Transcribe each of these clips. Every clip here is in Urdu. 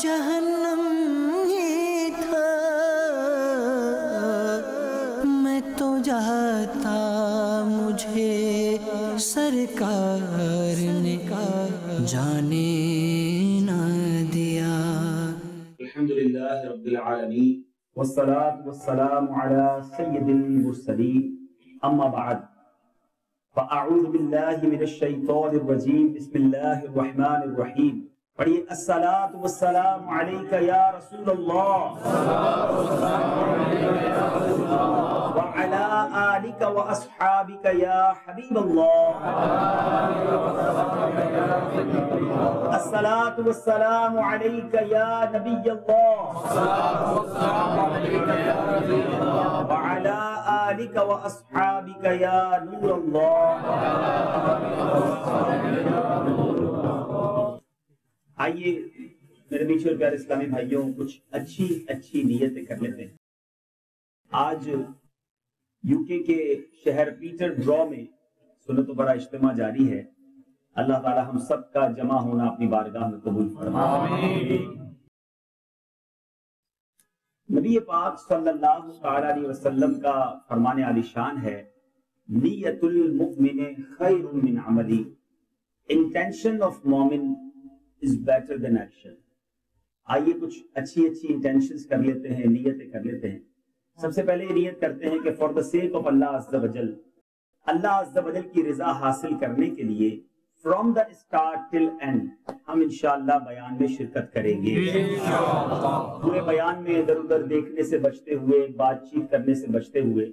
جہنم ہی تھا، میں تو جاتا مجھے سرکار نے جانے نہ دیا۔ الحمدللہ رب العالمین والصلاة والسلام على سید المرسلین، اما بعد فاعوذ باللہ من الشیطان الرجیم، بسم اللہ الرحمن الرحیم۔ پڑھیے الصلاۃ والسلام علیک یا رسول اللہ وعلی آلک واصحابک یا حبیب اللہ۔ الصلاۃ والسلام علیک یا نبی اللہ وعلی آلک واصحابک یا نور اللہ۔ آئیے میرے میٹھے اور پیارے اسلامی بھائیوں، کچھ اچھی نیتیں کر لیتے ہیں۔ آج یو کے شہر پیٹر ڈرا میں سنت و برا اجتماع جاری ہے۔ اللہ تعالی ہم سب کا جمع ہونا اپنی بارگاہ میں قبول فرمائے۔ نبی پاک صلی اللہ علیہ وسلم کا فرمان عالی شان ہے، نیت المؤمن خیر من عملی، انٹینشن آف مومن is better than action۔ آئیے کچھ اچھی انٹینشنز کر لیتے ہیں، نیتیں کر لیتے ہیں۔ سب سے پہلے یہ نیت کرتے ہیں کہ for the sake of اللہ عز و جل، اللہ عز و جل کی رضا حاصل کرنے کے لیے from the start till end ہم انشاءاللہ بیان میں شرکت کریں گے۔ پورے بیان میں ادھر ادھر دیکھنے سے بچتے ہوئے، بات چیت کرنے سے بچتے ہوئے،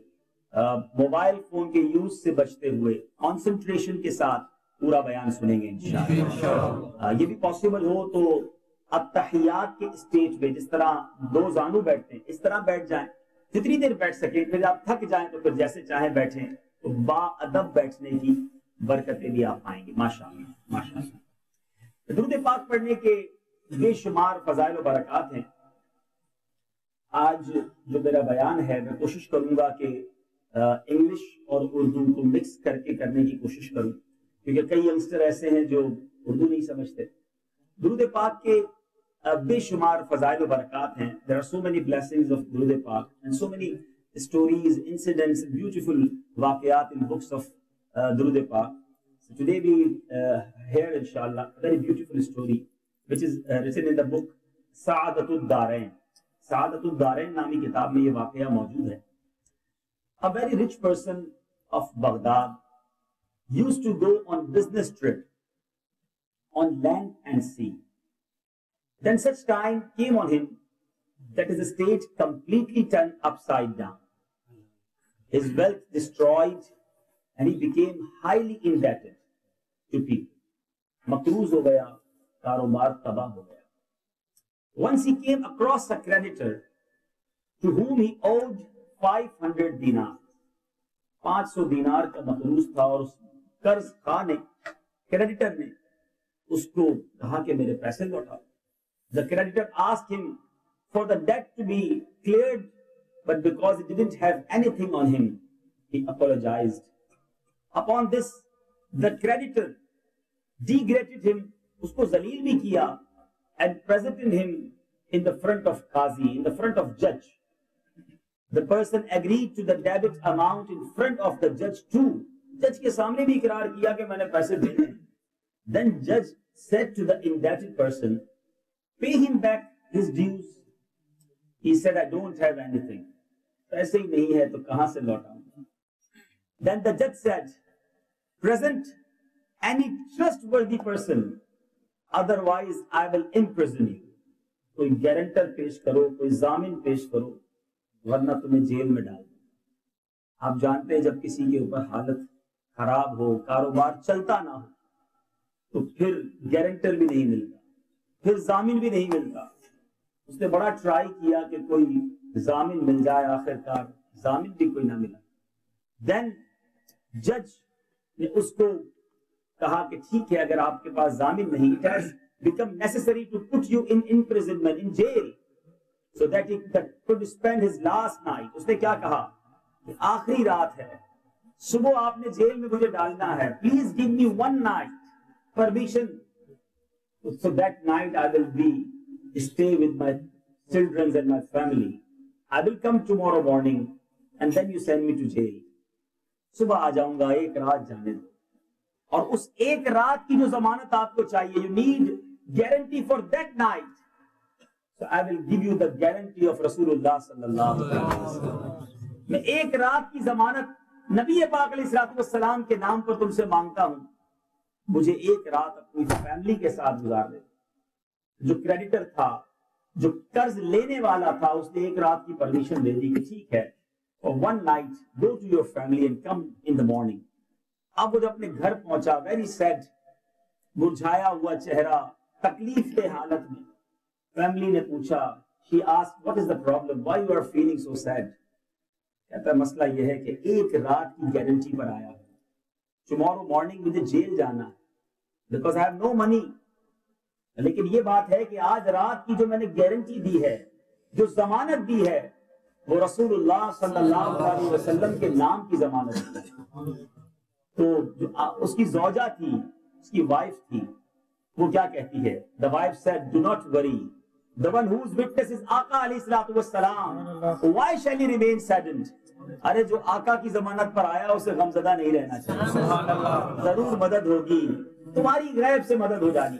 موبائل فون کے یوز سے بچتے ہوئے، کانسنٹریشن کے ساتھ پورا بیان سنیں گے انشاءاللہ۔ یہ بھی پاسبل ہو تو التحیات کے اسٹیج پہ جس طرح دو زانو بیٹھتے ہیں اس طرح بیٹھ جائیں، جتنی دیر بیٹھ سکیں، پھر آپ تھک جائیں تو پھر جیسے چاہیں بیٹھیں، تو با ادب بیٹھنے کی برکتیں بھی آپ پائیں گے ماشاءاللہ ماشاءاللہ۔ درود پاک پڑھنے کے بے شمار فضائل و برکات ہیں۔ آج جو میرا بیان ہے میں کوشش کروں گا کہ انگلش اور اردو کو مکس کر کے کرنے کی کوشش کروں، کیونکہ کئی ینگسٹر ایسے ہیں جو اردو نہیں سمجھتے۔ درود پاک کے بے شمار فضائل و برکات ہیں۔ There are so many blessings of درود پاک and so many stories, incidents, beautiful واقعات in books of درود پاک۔ So today we hear inshallah a very beautiful story which is written in the book سعادت الدارین۔ سعادت الدارین نامی کتاب میں یہ واقعہ موجود ہے۔ A very rich person of Baghdad used to go on business trip on land and sea. Then such time came on him that his estate completely turned upside down, his wealth destroyed, and he became highly indebted to people. مقروض ہو گیا، کاروبار تباہ ہو گیا۔ Once he came across a creditor to whom he owed 500 dinars. 500 دینار کا مقروض تھا، اور اس قرض خواہ نے، کریڈیٹر نے اس کو کہا کہ میرے پیسے لوٹاؤ۔ The creditor asked him for the debt to be cleared, but because he didn't have anything on him, he apologized. Upon this, the creditor degraded him, اس کو ذلیل بھی کیا، and presented him in the front of Qazi, in the front of judge. The person agreed to the debit amount in front of the judge too. جج کے سامنے بھی اقرار کیا کہ میں نے پیسے دینے۔ Then judge said to the indebted person, pay him back his dues. He said, I don't have anything. پیسے ہی نہیں ہے تو کہاں سے لوٹاؤں؟ Then the judge said, present any trustworthy person, otherwise I will imprison you. کوئی گارنٹر پیش کرو، کوئی ضامن پیش کرو، ورنہ تمہیں جیل میں ڈال دوں۔ آپ جانتے ہیں جب کسی کے اوپر حالت خراب ہو، کاروبار چلتا نہ ہو، تو پھر گارنٹر بھی نہیں ملتا، پھر ضامن بھی نہیں ملتا۔ اس نے بڑا ٹرائی کیا کہ کوئی ضامن مل جائے، آخر کار ضامن بھی کوئی نہ ملا۔ دین جج نے اس کو کہا کہ ٹھیک ہے، اگر آپ کے پاس ضامن نہیں، it has become necessary to put you in imprisonment, in jail, so that he could spend his last night. اس نے کیا کہا کہ آخری رات ہے، صبح آپ نے جیل میں مجھے ڈالنا ہے، please give me one night permission, so that night I will be stay with my children and my family. I will come tomorrow morning and then you send me to jail. صبح آ جاؤں گا, ایک رات جانے دو. اور اس ایک رات کی جو ضمانت آپ کو چاہیے, you need guarantee for that night. So I will give you the guarantee of Rasulullah sallallahu alaihi wasallam. میں ایک رات کی ضمانت نبی پاک علیہ السلام کے نام پر تم سے مانگتا ہوں. مجھے ایک رات اپنی فیملی کے ساتھ گزار دے. جو کریڈیٹر تھا, جو قرض لینے والا تھا, اس نے ایک رات کی پرمیشن دے دی کہ ٹھیک ہے, for one night go to your family and come in the morning. اب وہ جب اپنے گھر پہنچا, very sad, مرجھایا ہوا چہرہ, تکلیف دہ حالت میں. فیملی نے پوچھا, she asked what is the problem, why you are feeling so sad. کہتا ہے مسئلہ یہ ہے کہ ایک رات کی گارنٹی پر آیا ہے, tomorrow morning مجھے جیل جانا ہے because I have no money. لیکن یہ بات ہے کہ آج رات کی جو میں نے گارنٹی دی ہے, جو ضمانت دی ہے, وہ رسول اللہ صلی اللہ علیہ وسلم کے نام کی ضمانت دی. تو جو اس کی زوجہ تھی, اس کی وائف تھی, وہ کیا کہتی ہے؟ The wife said, do not worry. The one whose witness is آقا علیہ الصلوۃ والسلام. Why shall he remain saddened? ارے جو آقا کی ضمانت پر آیا اسے غمزدہ نہیں رہنا چاہیے. ضرور مدد ہوگی, تمہاری غیب سے مدد ہو جانی.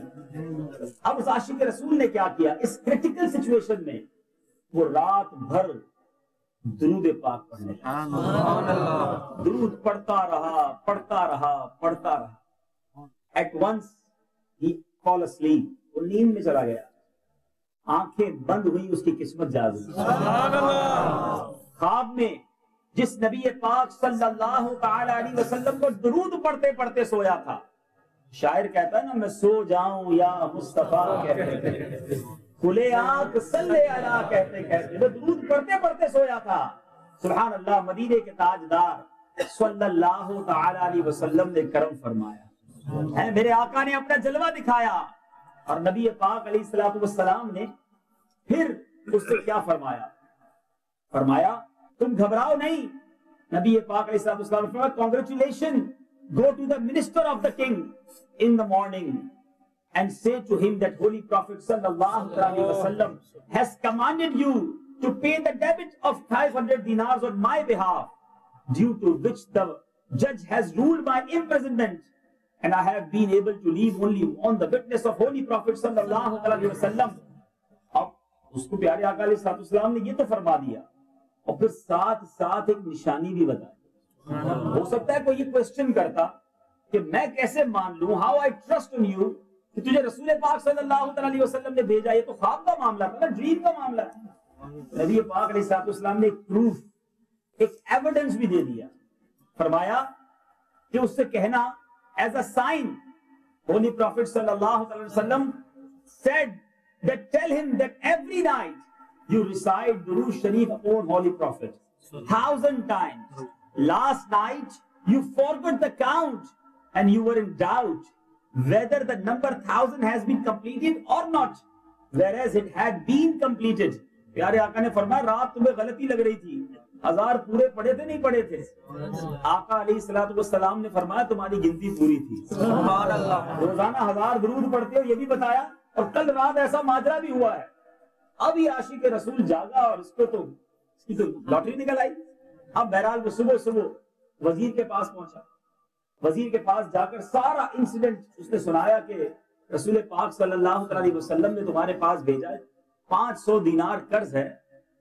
اب اس عاشق رسول نے کیا کیا؟ اس کریٹیکل سچویشن میں وہ رات بھر درود پاک پڑھنے لگا. درود پڑھتا رہا, پڑھتا رہا, پڑھتا رہا. At once he fall asleep. وہ نیند میں چلا گیا. آنکھیں بند ہوئی, اس کی قسمت جاگ گئی. خواب میں جس نبی پاک صلی اللہ تعالی علیہ وسلم کو درود پڑھتے پڑھتے سویا تھا, شاعر کہتا ہے نا, میں سو جاؤں یا مصطفیٰ کہتے کہتے, کھلے آنکھ صلی علی کہتے کہتے, وہ درود پڑھتے پڑھتے سویا تھا. سبحان اللہ, مدینے کے تاجدار صلی اللہ تعالی علیہ وسلم نے کرم فرمایا. میرے آقا نے اپنا جلوہ دکھایا, اور نبی پاک علیہ الصلوۃ والسلام نے پھر اس سے کیا فرمایا؟ فرمایا تم گھبراؤ نہیں. نبی پاک علیہ الصلوۃ والسلام نے فرمایا congratulations, go to the minister of the king in the morning and say to him that Holy Prophet sallallahu alaihi wasallam has commanded you to pay the debit of 500 dinars on my behalf, due to which the judge has ruled my imprisonment, and I have been able to leave only on the witness of Holy Prophet sallallahu alaihi wasallam. اب اس کو پیارے آقا علیہ السلام نے یہ تو فرما دیا, اور پھر ساتھ ساتھ ایک نشانی بھی بتائی. ہو سکتا ہے کوئی یہ کوشچن کرتا کہ میں کیسے مان لوں, how I trust on you, کہ تجھے رسول پاک صلی اللہ علیہ وسلم نے بھیجا. یہ تو خواب کا معاملہ تھا نا, ڈریم کا معاملہ تھا. نبی پاک علیہ السلام نے ایک پروف, ایک ایویڈنس بھی دے دیا. فرمایا کہ اس سے کہنا as a sign, Holy Prophet sallallahu alaihi wasallam said that tell him that every night you recite Durood Sharif upon Holy Prophet 1,000 times. Last night you forgot the count and you were in doubt whether the number 1,000 has been completed or not, whereas it had been completed. پیارے آقا نے فرمایا رات تمہیں غلطی لگ رہی تھی, 1000 پورے پڑھے تھے نہیں پڑھے تھے. آقا علیہ الصلوۃ والسلام نے فرمایا تمہاری گنتی پوری تھی. سبحان اللہ, روزانہ 1000 درود پڑھتے ہو, یہ بھی بتایا, اور کل رات ایسا ماجرا بھی ہوا ہے. اب یہ عاشق رسول جاگا اور اس کو تو اس کی تو لاٹری نکل آئی. اب بہرحال وہ صبح صبح وزیر کے پاس پہنچا. وزیر کے پاس جا کر سارا انسیڈنٹ اس نے سنایا کہ رسول پاک صلی اللہ علیہ وسلم نے تمہارے پاس بھیجا ہے, 500 دینار قرض ہے,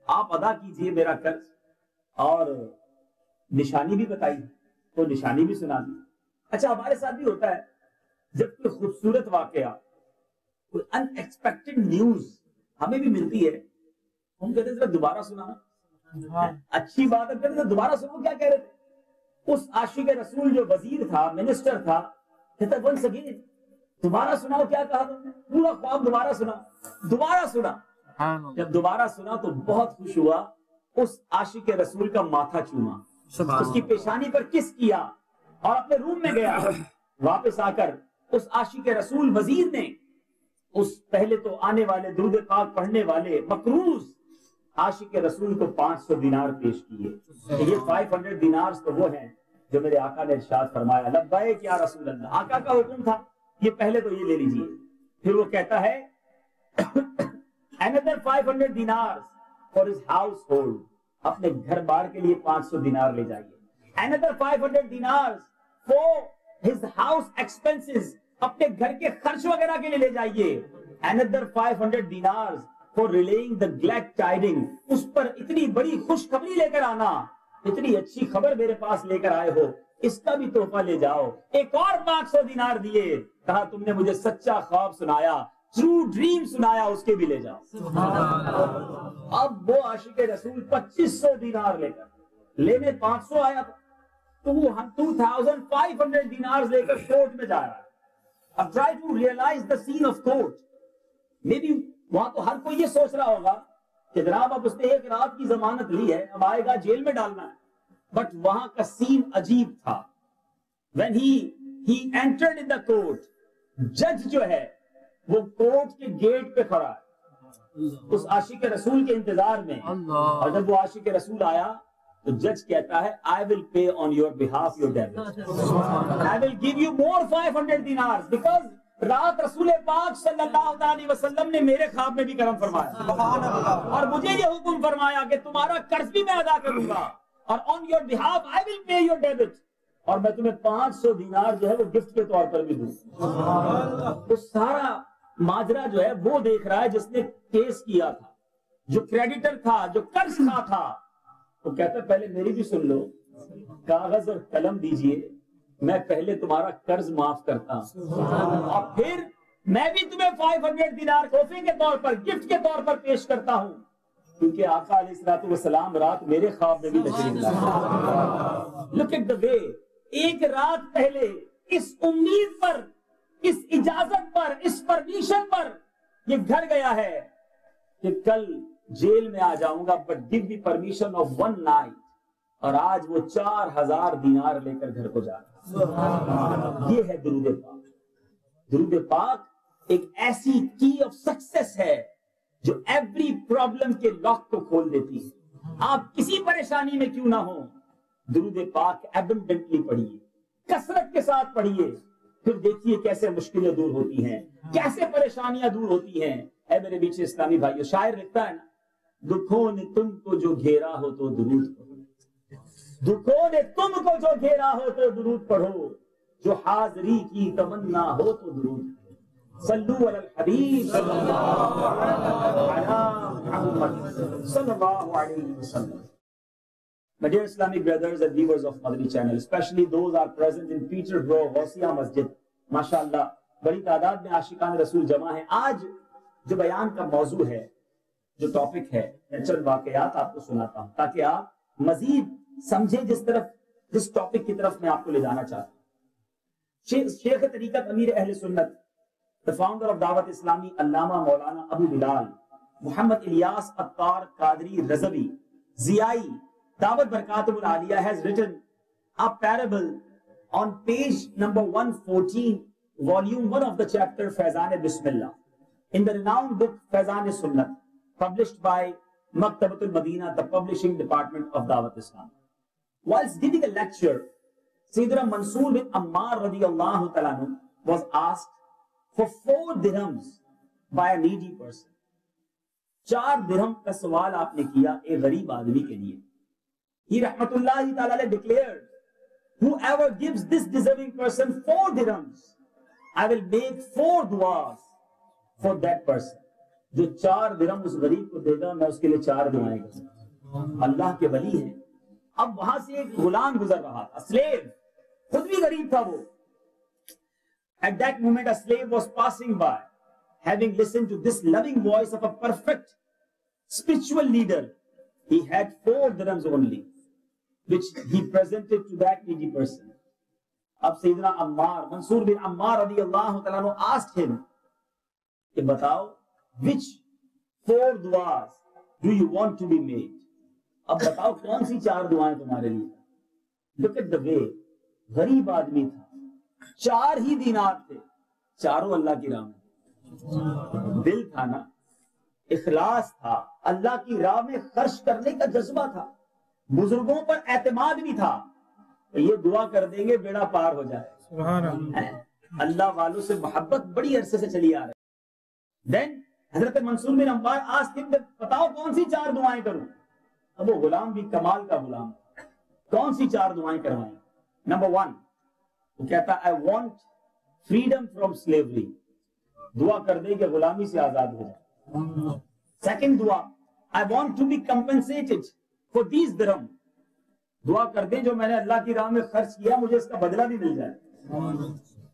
آپ ادا کیجئے میرا قرض. اور نشانی بھی بتائی, تو نشانی بھی سنا دی. اچھا, ہمارے ساتھ بھی ہوتا ہے جب کوئی خوبصورت واقعہ, کوئی ان ایکسپیکٹڈ نیوز ہمیں بھی ملتی ہے, ہم کہتے ہیں ذرا دوبارہ سنانا. اچھی بات ہے, کہتے ہیں دوبارہ سنو کیا کہہ رہے تھے. اس عاشق رسول جو وزیر تھا, منسٹر تھا, کہتا ونس اگین دوبارہ سناؤ کیا کہا تم نے. پورا خواب دوبارہ سنا, دوبارہ سنا. جب دوبارہ سنا تو بہت خوش ہوا, اس عاشق رسول کا ماتھا چوما, اس کی پیشانی پر کس کیا, اور اپنے روم میں گیا. واپس آ کر اس عاشق رسول وزیر نے اس پہلے تو آنے والے درود پاک پڑھنے والے مقروض عاشق رسول کو 500 دینار پیش کیے. یہ 500 دینارز تو وہ ہیں جو میرے آقا نے ارشاد فرمایا لبیک یا رسول اللہ. آقا کا حکم تھا, یہ پہلے تو یہ لے لیجئے. پھر وہ کہتا ہے another 500 dinars for his household, اپنے گھر بار کے لیے 500 دینار لے جائیے. another 500 dinars for his house expenses, اپنے گھر کے خرچ وغیرہ کے لیے لے جائیے. another 500 dinars for relaying the glad tidings, اس پر اتنی بڑی خوشخبری لے کر آنا, اتنی اچھی خبر میرے پاس لے کر آئے ہو, اس کا بھی تحفہ لے جاؤ. ایک اور 500 دینار دیے, کہا تم نے مجھے سچا خواب سنایا, ٹرو ڈریم سنایا, اس کے بھی لے جاؤ. اب وہ عاشق رسول 2500 دینار لے کر, لینے 500 آیا تھا, 2500 دینار لے کر کورٹ میں جا رہا ہے. اب try to realise the scene of court. May be وہاں تو ہر کوئی یہ سوچ رہا ہوگا کہ جناب اب اس نے ایک رات کی ضمانت لی ہے, اب آئے گا جیل میں ڈالنا ہے. بٹ وہاں کا سین عجیب تھا. when he entered in the court, جج جو ہے وہ کورٹ کے گیٹ پہ کھڑا ہے اس عاشق رسول کے انتظار میں. اور جب وہ عاشق رسول آیا تو جج کہتا ہے I will pay on your behalf your debt. I will give you more 500 dinars because رات رسول پاک صلی اللہ علیہ وسلم نے میرے خواب میں بھی کرم فرمایا اور مجھے یہ حکم فرمایا کہ تمہارا قرض بھی میں ادا کروں گا, اور on your behalf I will pay your debit, اور میں تمہیں 500 دینار جو ہے وہ گفٹ کے طور پر بھی دوں. تو سارا ماجرا جو ہے وہ دیکھ رہا ہے جس نے کیس کیا تھا, جو کریڈیٹر تھا, جو قرض کھا تھا. وہ کہتا ہے پہلے میری بھی سن لو, کاغذ اور قلم دیجئے, میں پہلے تمہارا قرض معاف کرتا ہوں اور پھر میں بھی تمہیں 500 دینار تحفے کے طور پر, گفٹ کے طور پر پیش کرتا ہوں, کیونکہ آقا علیہ الصلوۃ والسلام رات میرے خواب میں بھی تشریف لائے. Look at the way, ایک رات پہلے اس امید پر, اس اجازت پر, اس پرمیشن پر یہ گھر گیا ہے کہ کل جیل میں آ جاؤں گا, but give me permission of one night, اور آج وہ 4000 دینار لے کر گھر کو جا رہا. یہ ہے درود پاک. درود پاک ایک ایسی کی آف سکسیس ہے جو ایوری پرابلم کے لاک کو کھول دیتی ہے. آپ کسی پریشانی میں کیوں نہ ہو, درود پاک ایبنڈنٹلی پڑھیے, کثرت کے ساتھ پڑھیے, پھر دیکھیے کیسے مشکلیں دور ہوتی ہیں, کیسے پریشانیاں دور ہوتی ہیں. اے میرے بیچ اسلامی بھائیو, شاعر لکھتا ہے نا, دکھوں نے تم کو جو گھیرا ہو تو درود پڑھو, دکھوں نے تم کو جو گھیرا ہو تو درود پڑھو, جو حاضری کی تمنا ہو تو درود پڑھو. صلو علی الحبیب صلی اللہ علیہ وسلم. My dear Islamic brothers and viewers of Madani channel, especially those are present in Peterborough, Ghaussia Masjid, ماشاءاللہ بڑی تعداد میں عاشقان رسول جمع ہیں. آج جو بیان کا موضوع ہے, جو ٹاپک ہے, میں چند واقعات آپ کو سناتا ہوں تاکہ آپ مزید سمجھیں جس ٹاپک کی طرف میں آپ کو لے جانا چاہتا ہوں. شیخ طریقت امیر اہل سنت, the founder of دعوت اسلامی, علامہ مولانا ابو بلال محمد الیاس عطار قادری رضوی زیائی دعوت برکاتہ العالیہ has written a parable on page number 114, volume 1 of the chapter Faizan Bismillah, in the renowned book Faizan Sunnat, published by Maktabatul Madina, the publishing department of Dawat Islam. Whilst giving a lecture, Sayyidina Mansoor bin Ammar radiyallahu ta'ala anhu was asked for 4 dirhams by a needy person. 4 dirham کا سوال آپ نے کیا ایک غریب آدمی کے لیے. He rahmatullahi ta'ala declared, whoever gives this deserving person 4 dirhams, I will make 4 du'as for that person. جو 4 درہم اس غریب کو دے گا, میں اس کے لیے 4 دعائیں کروں. اللہ کے ولی ہیں. اب وہاں سے ایک غلام گزر رہا تھا, slave, خود بھی غریب تھا وہ. At that moment a slave was passing by, having listened to this loving voice of a perfect spiritual leader. He had 4 dirhams only, which he presented to that needy person. اب سیدنا عمار, منصور بن عمار رضی اللہ تعالیٰ عنہ asked him کہ بتاؤ, which 4 du'as do you want to be made? اب بتاؤ کون سی 4 دعائیں تمہارے لیے. Look at the way, غریب آدمی تھا, 4 ہی دینار تھے, چاروں اللہ کی راہ میں. دل تھا نا, اخلاص تھا, اللہ کی راہ میں خرچ کرنے کا جذبہ تھا, بزرگوں پر اعتماد بھی تھا. یہ دعا کر دیں گے بیڑا پار ہو جائے. سبحان اللہ. اللہ والوں سے محبت بڑی عرصے سے چلی آ رہی. Then حضرت منصور بن عمار آج بتاؤ کون سی 4 دعائیں کروں. اب وہ غلام بھی کمال کا غلام, کون سی 4 دعائیں کروائیں؟ نمبر 1 وہ کہتا I want freedom from slavery, دعا کر دے کہ غلامی سے آزاد ہو جائے. سیکنڈ دعا I want to be compensated for these dirham, دعا کر دیں جو میں نے اللہ کی راہ میں خرچ کیا مجھے اس کا بدلہ بھی مل جائے.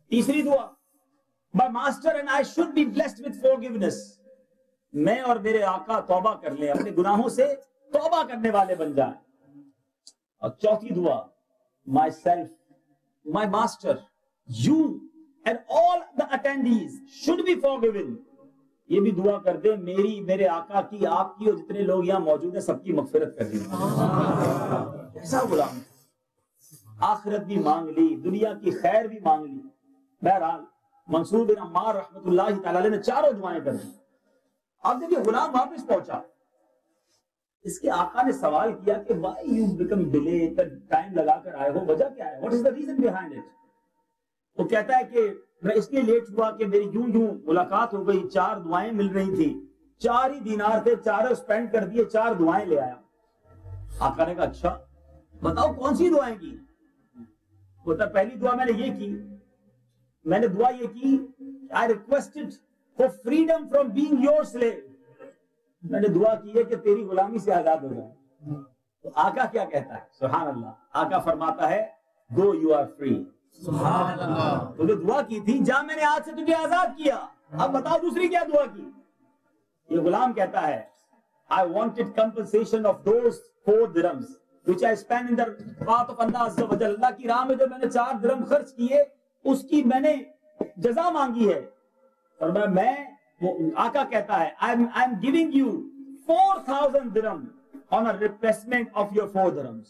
تیسری دعا My master and I should be blessed with forgiveness, میں اور میرے آقا توبہ کر لیں, اپنے گناہوں سے توبہ کرنے والے بن جائیں. اور چوتھی دعا myself, my master, you and all the attendees should be forgiven, یہ بھی دعا کر دیں میری, میرے آقا کی, آپ کی اور جتنے لوگ یہاں موجود ہیں سب کی مغفرت کر دیں. ایسا غلام, آخرت بھی مانگ لی, دنیا کی خیر بھی مانگ لی. بہرحال منصور بن عمار رحمت اللہ تعالی علیہ نے 4 دعائیں کر دی. اب جب یہ غلام واپس پہنچا, اس کے آقا نے سوال کیا کہ why you become delayed, time لگا کر آئے ہو, وجہ کیا ہے, what is the reason behind it. وہ کہتا ہے کہ میں اس لیے لیٹ ہوا کہ میری یوں ملاقات ہو گئی, 4 دعائیں مل رہی تھی, 4 ہی دینار تھے, 4 اسپینڈ کر دیے, 4 دعائیں لے آیا. آقا نے کہا اچھا بتاؤ کون سی دعائیں کی. بتا پہلی دعا میں نے یہ کی, میں نے دعا یہ کی I requested for freedom from being your slave, میں نے دعا کی ہے کہ تیری غلامی سے آزاد ہو جائے. تو آقا کیا کہتا ہے, سبحان اللہ, آقا فرماتا ہے go you are free. سبحان اللہ, تو جو دعا کی تھی جا میں نے آج سے تجھے آزاد کیا, اب بتاؤ دوسری کیا دعا کی. یہ غلام کہتا ہے I wanted compensation of those 4 dirhams which I spent in the path of Allah Azza wa Jalla, اللہ کی راہ میں جو میں نے 4 درہم خرچ کیے اس کی میں نے جزا مانگی ہے. اور میں آقا کہتا ہے I'm giving you 4,000 dirham on a replacement of your 4 dirhams,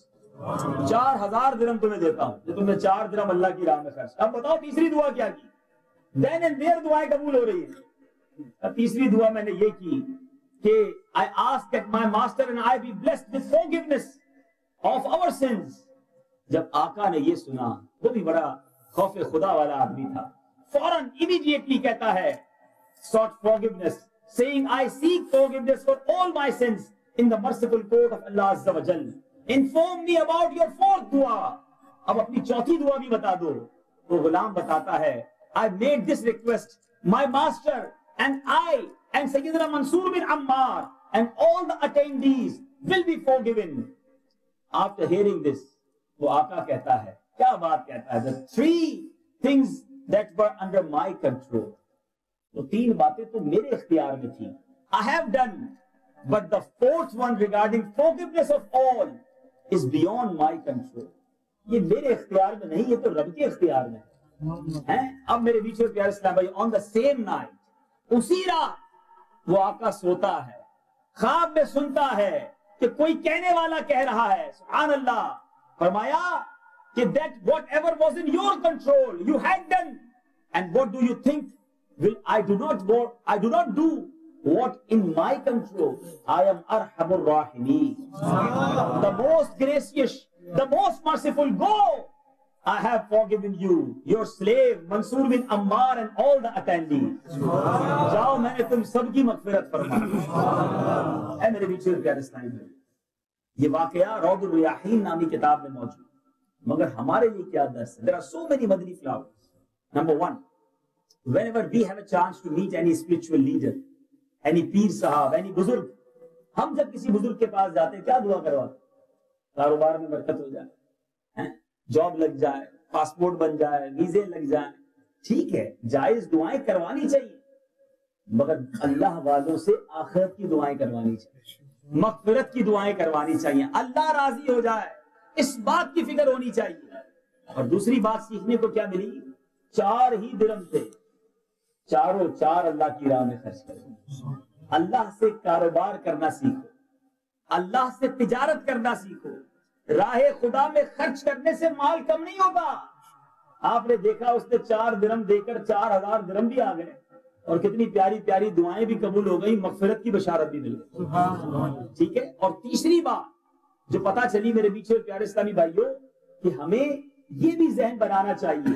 4,000 درہم تمہیں دیتا ہوں جو تم نے 4 درہم اللہ کی راہ میں خرچ. اب بتاؤ تیسری دعا کیا کی. then and there دعائیں قبول ہو رہی ہیں. تیسری دعا میں نے یہ کی کہ I ask that my master and I be blessed with forgiveness of our sins. جب آقا نے یہ سنا, وہ بھی بڑا خوف خدا والا آدمی تھا, فوراً immediately کہتا ہے sought forgiveness, saying I seek forgiveness for all my sins in the merciful court of Allah Azza wa Jal. Inform me about your 4th dua. اب اپنی چوتھی دعا بھی بتا دو. وہ غلام بتاتا ہے I made this request, my master and I and Sayyidina Mansoor bin Ammar and all the attendees will be forgiven. After hearing this, وہ آقا کہتا ہے, کیا بات کہتا ہے, the 3 things that were under my control, تو 3 باتیں تو میرے اختیار میں تھیں, I have done, but the 4th one regarding forgiveness of all is beyond my control. یہ میرے اختیار میں نہیں, یہ تو رب کے اختیار میں ہے. اب میرے بیچ میں پیارے اسلام بھائی, on the same night, اسی رات وہ آقا سوتا ہے, خواب میں سنتا ہے کہ کوئی کہنے والا کہہ رہا ہے, سبحان اللہ. فرمایا کہ that whatever was in your control you had done, and what do you think will I do not do what in my control. I am Arhamur Rahimin, the most gracious, the most merciful. Go, I have forgiven you, your slave Mansoor bin Ammar and all the attendees. جاؤ میں نے تم سب کی مغفرت فرمائی. اے میرے بیچے پیارے اسلامی بھائی, یہ واقعہ روض الریاحین نامی کتاب میں موجود, مگر ہمارے لیے کیا درس ہے. There are so many Madani flowers. Number 1, whenever we have a chance to meet any spiritual leader, any پیر صاحب, any بزرگ, ہم جب کسی بزرگ کے پاس جاتے ہیں کیا دعا کرواتے, کاروبار میں برکت ہو جائے, جاب لگ جائے, پاسپورٹ بن جائے, ویزے لگ جائیں. ٹھیک ہے, جائز دعائیں کروانی چاہیے, مگر اللہ والوں سے آخرت کی دعائیں کروانی چاہیے, مغفرت کی دعائیں کروانی چاہیے, اللہ راضی ہو جائے اس بات کی فکر ہونی چاہیے. اور دوسری بات سیکھنے کو کیا ملی, 4 ہی درہم تھے, 4 اللہ کی راہ میں خرچ کرو. اللہ سے کاروبار کرنا سیکھو, اللہ سے تجارت کرنا سیکھو. راہ خدا میں خرچ کرنے سے مال کم نہیں ہوتا. آپ نے دیکھا اس نے 4 درہم دے کر 4,000 درہم بھی آ گئے, اور کتنی پیاری پیاری دعائیں بھی قبول ہو گئی, مغفرت کی بشارت بھی مل گئی. ٹھیک ہے. اور تیسری بات جو پتا چلی میرے پیچھے پیارے اسلامی بھائیوں, کہ ہمیں یہ بھی ذہن بنانا چاہیے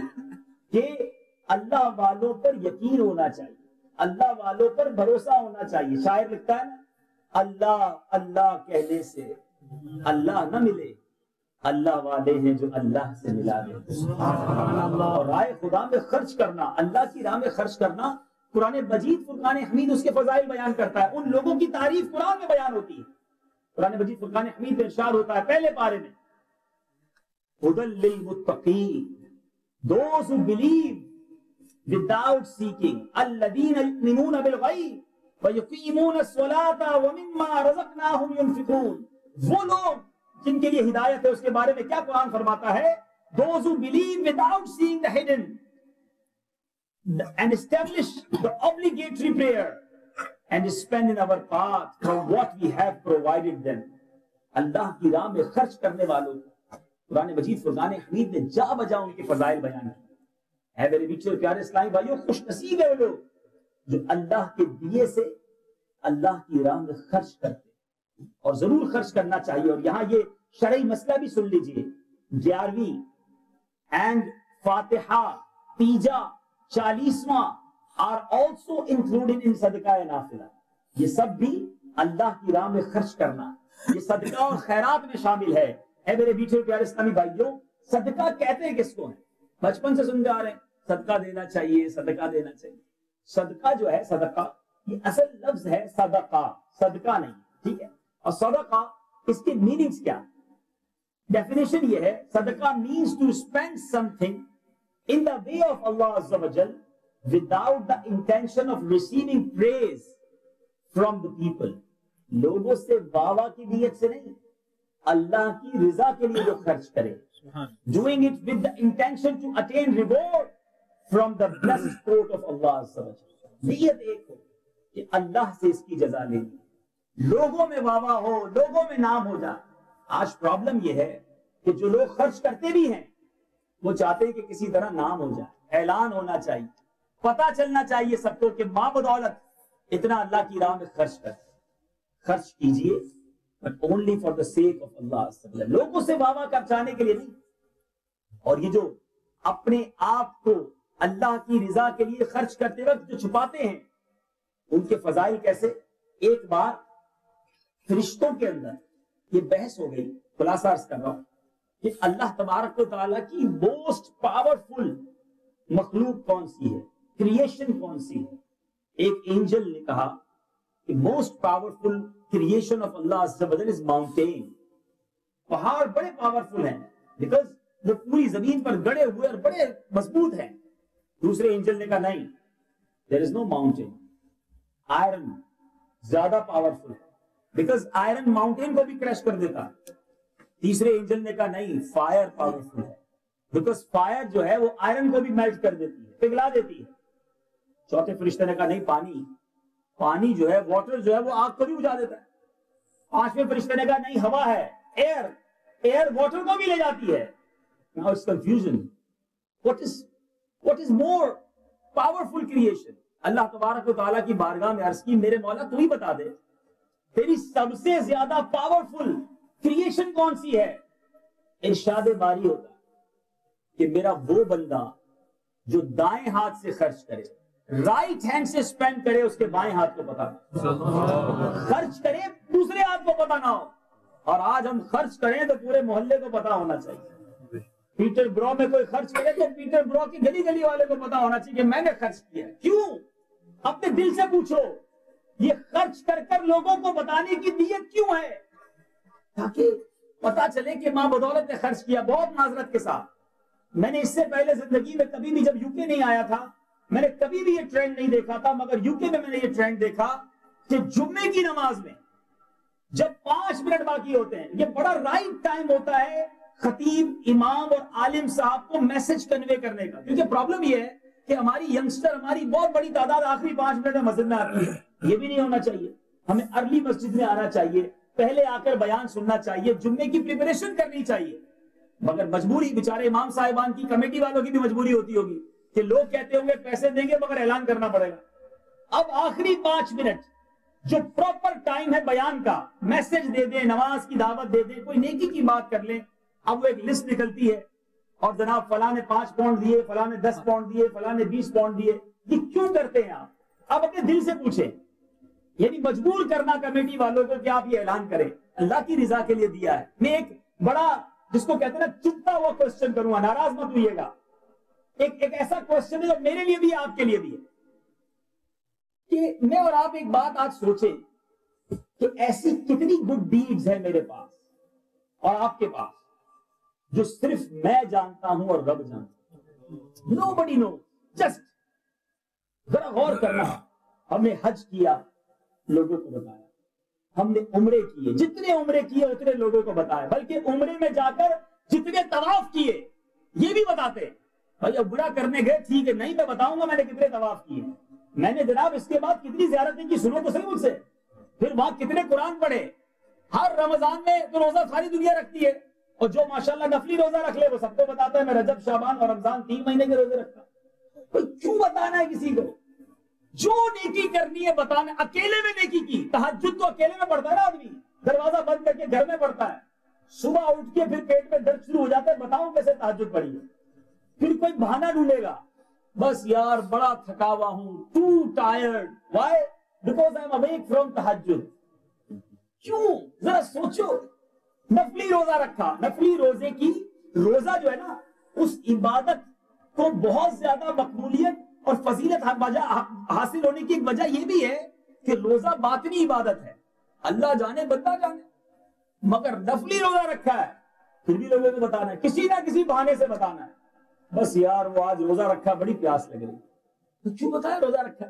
کہ اللہ والوں پر یقین ہونا چاہیے. اللہ والوں پر بھروسہ ہونا چاہیے. شاعر لکھتا ہے نا, اللہ اللہ کہنے سے اللہ نہ ملے, اللہ والے ہیں جو اللہ سے ملا دے. اور رائے خدا میں خرچ کرنا, اللہ کی راہ میں خرچ کرنا, قرآن مجید فرقان حمید اس کے فضائل بیان کرتا ہے. ان لوگوں کی تعریف قرآن میں بیان ہوتی ہے. قرآن مجید فرقان حمید میں ارشاد ہوتا ہے پہلے پارے میں, ہدی للمتقین, those who believe without seeking, الذین یؤمنون بالغیب ویقیمون الصلاة ومما رزقناہم ينفقون. وہ لوگ جن کے لیے ہدایت ہے, اس کے بارے میں کیا قرآن فرماتا ہے, those who believe without seeing the hidden and establish the obligatory prayer and spend in our path from what we have provided them. اللہ کی راہ میں خرچ کرنے والوں قرآن مجید فرقان حمید نے جا بجا ان کے فضائل بیان کیے. اے میرے بیچے پیارے اسلامی بھائیوں, خوش نصیب ہے وہ لوگ جو اللہ کے دیے سے اللہ کی راہ میں خرچ کرتے, اور ضرور خرچ کرنا چاہیے. اور یہاں یہ شرعی مسئلہ بھی سن لیجئے, 11ویں اینڈ فاتحہ, تیجا, 40واں are also included in صدقہ نافلہ. یہ سب بھی اللہ کی راہ میں خرچ کرنا, یہ صدقہ اور خیرات میں شامل ہے. اے میرے بیٹھے پیارے اسلامی بھائیوں, صدقہ کہتے ہیں کس کو ہیں؟ بچپن سے سنتے آ رہے ہیں صدقہ دینا چاہیے, صدقہ دینا چاہیے. صدقہ جو ہے, صدقہ یہ اصل لفظ ہے صدقہ, صدقہ نہیں, ٹھیک ہے. اور صدقہ اس کے میننگز کیا؟ ڈیفینیشن یہ ہے, صدقہ means to spend something in the way of Allah Azza wa Jal without the intention of receiving praise from the people. لوگوں سے واہ کی نیت سے نہیں, اللہ کی رضا کے لیے جو خرچ کرے, doing it with the intention to attain reward from the blessed court of Allah Azza wa Jal. نیت ایک ہو کہ اللہ سے اس کی جزا لینی, لوگوں میں واہ ہو, لوگوں میں نام ہو جائے. آج پرابلم یہ ہے کہ جو لوگ خرچ کرتے بھی ہیں وہ چاہتے ہیں کہ کسی طرح نام ہو جائے, اعلان ہونا چاہیے, پتا چلنا چاہیے سب کو کہ ماں بدولت اتنا اللہ کی راہ میں خرچ کرتے. خرچ کیجئے but only for the sake of Allah, لوگوں سے واہ کر چاہنے کے لیے نہیں. اور یہ جو اپنے آپ کو اللہ کی رضا کے لیے خرچ کرتے وقت جو چھپاتے ہیں, ان کے فضائل کیسے. ایک بار فرشتوں کے اندر یہ بحث ہو گئی, خلاصہ عرض کر رہا ہوں کہ اللہ تبارک و تعالیٰ کی موسٹ پاورفل مخلوق کون سی ہے, کریشن کون سی ہے. ایک اینجل نے کہا کہ موسٹ پاورفل کریشن آف اللہ عز و جل از ماؤنٹین. پہاڑ بڑے پاورفل ہیں بیکاز وہ پوری زمین پر گڑے ہوئے اور بڑے مضبوط ہیں. دوسرے اینجل نے کہا نہیں, there is no mountain. Iron زیادہ پاورفل ہے بیکاز آئرن ماؤنٹین کو بھی کریش کر دیتا. تیسرے اینجل نے کہا نہیں, فائر پاورفل ہے بیکاز فائر جو ہے وہ آئرن کو بھی میلٹ کر دیتی ہے, پگھلا دیتی ہے. چوتھے فرشتے نے کہا نہیں, پانی جو ہے, واٹر جو ہے وہ آگ کو بھی بجھا دیتا ہے. پانچویں فرشتے نے کہا نہیں, ہوا ہے, ایئر واٹر کو بھی لے جاتی ہے. Now it's confusion. What is more powerful creation? اللہ تبارک و تعالیٰ کی بارگاہ میں عرض کی, میرے مولا تو ہی بتا دے تیری سب سے زیادہ پاورفل کریشن کون سی ہے. ارشاد باری ہوتا کہ میرا وہ بندہ جو دائیں ہاتھ سے خرچ کرے, رائٹ ہینڈ سے سپینڈ کرے, اس کے بائیں ہاتھ کو پتا خرچ کرے, دوسرے ہاتھ کو پتا نہ ہو. اور آج ہم خرچ کریں تو پورے محلے کو پتا ہونا چاہیے. پیٹر برو میں کوئی خرچ کرے تو پیٹر برو کی گلی گلی والے کو پتا ہونا چاہیے کہ میں نے خرچ کیا. کیوں؟ اپنے دل سے پوچھو, یہ خرچ کر کر لوگوں کو بتانے کی نیت کیوں ہے؟ تاکہ پتا چلے کہ ماں بدولت نے خرچ کیا. بہت معذرت کے ساتھ, میں نے اس سے پہلے زندگی میں کبھی بھی, جب یوکے نہیں آیا تھا, میں نے کبھی بھی یہ ٹرینڈ نہیں دیکھا تھا, مگر یوکے میں نے یہ ٹرینڈ دیکھا کہ جمعے کی نماز میں جب 5 منٹ باقی ہوتے ہیں, یہ بڑا رائٹ ٹائم ہوتا ہے خطیب, امام اور عالم صاحب کو میسج کنوے کرنے کا. کیونکہ پرابلم یہ ہے کہ ہماری ینگسٹر, ہماری بہت بڑی تعداد آخری 5 منٹ میں مسجد میں آتی ہے. یہ بھی نہیں ہونا چاہیے. ہمیں ارلی مسجد میں آنا چاہیے, پہلے آ کر بیان سننا چاہیے, جمعے کی پریپریشن کرنی چاہیے. مگر مجبوری, بیچارے امام صاحبان کی, کمیٹی والوں کی بھی مجبوری ہوتی ہوگی کہ لوگ کہتے ہوں گے پیسے دیں گے مگر اعلان کرنا پڑے گا. اب آخری 5 منٹ جو پراپر ٹائم ہے بیان کا, میسج دے دیں, نماز کی دعوت دے دیں, کوئی نیکی کی بات کر لیں. اب وہ ایک لسٹ نکلتی ہے اور جناب فلاں نے 5 پاؤنڈ دیے, فلاں نے 10 پاؤنڈ دیے, فلاں نے 20 پاؤنڈ دیے. یہ کیوں کرتے ہیں آپ؟ آپ اپنے دل سے پوچھیں، یعنی مجبور کرنا کمیٹی والوں کو کہ آپ یہ اعلان کریں، اللہ کی رضا کے لیے دیا ہے۔ میں ایک بڑا جس کو کہتے ہیں نا چپتا ہوا کوسچن کروں گا، ناراض مت ہوئیے گا۔ ایک ایسا کوسچن ہے جو میرے لیے بھی ہے، آپ کے لیے بھی ہے، کہ میں اور آپ ایک بات آج سوچیں کہ ایسی کتنی گڈ ڈیڈز ہیں میرے پاس اور آپ کے پاس جو صرف میں جانتا ہوں اور رب جانتا ہوں۔ Nobody knows. Just ذرا غور کرنا، ہم نے حج کیا، لوگوں کو بتایا، ہم نے عمرے کیے، جتنے عمرے کیے اتنے لوگوں کو بتایا، بلکہ عمرے میں جا کر جتنے طواف کیے یہ بھی بتاتے۔ بھائی عمرہ کرنے گئے، ٹھیک ہے، نہیں میں بتاؤں گا میں نے کتنے طواف کیے، میں نے جناب اس کے بعد کتنی زیارتیں کی، سنو تو صحیح مجھ سے، پھر وہاں کتنے قرآن پڑھے، ہر رمضان میں تو روزہ ساری دنیا رکھتی ہے، اور جو ماشاءاللہ نفلی روزہ رکھ لے وہ سب کو بتاتا ہے میں رجب شعبان اور رمضان 3 مہینے کے روزے رکھتا ہوں۔ کوئی کیوں بتانا ہے کسی کو؟ جو نیکی کرنی ہے بتانا۔ اکیلے میں نیکی کی، تہجد تو اکیلے میں پڑھتا ہے نا آدمی، دروازہ بند کر کے گھر میں پڑھتا ہے، صبح اٹھ کے پھر پیٹ میں درد شروع ہو جاتا ہے، بتاؤں کیسے تہجد پڑھی ہے؟ پھر کوئی بہانہ ڈھونڈے گا، بس یار بڑا تھکا ہوا ہوں، too tired, why? Because I am awake from تہجد۔ کیوں؟ ذرا سوچو۔ نفلی روزہ رکھا، نفلی روزے کی، روزہ جو ہے نا اس عبادت کو بہت زیادہ مقبولیت اور فضیلت حاصل ہونے کی ایک وجہ یہ بھی ہے کہ روزہ باطنی عبادت ہے، اللہ جانے بندہ جانے، مگر نفلی روزہ رکھا ہے پھر بھی لوگوں کو بتانا ہے، کسی نہ کسی بہانے سے بتانا ہے، بس یار وہ آج روزہ رکھا، بڑی پیاس لگ رہی، تو کیوں بتایا روزہ رکھا؟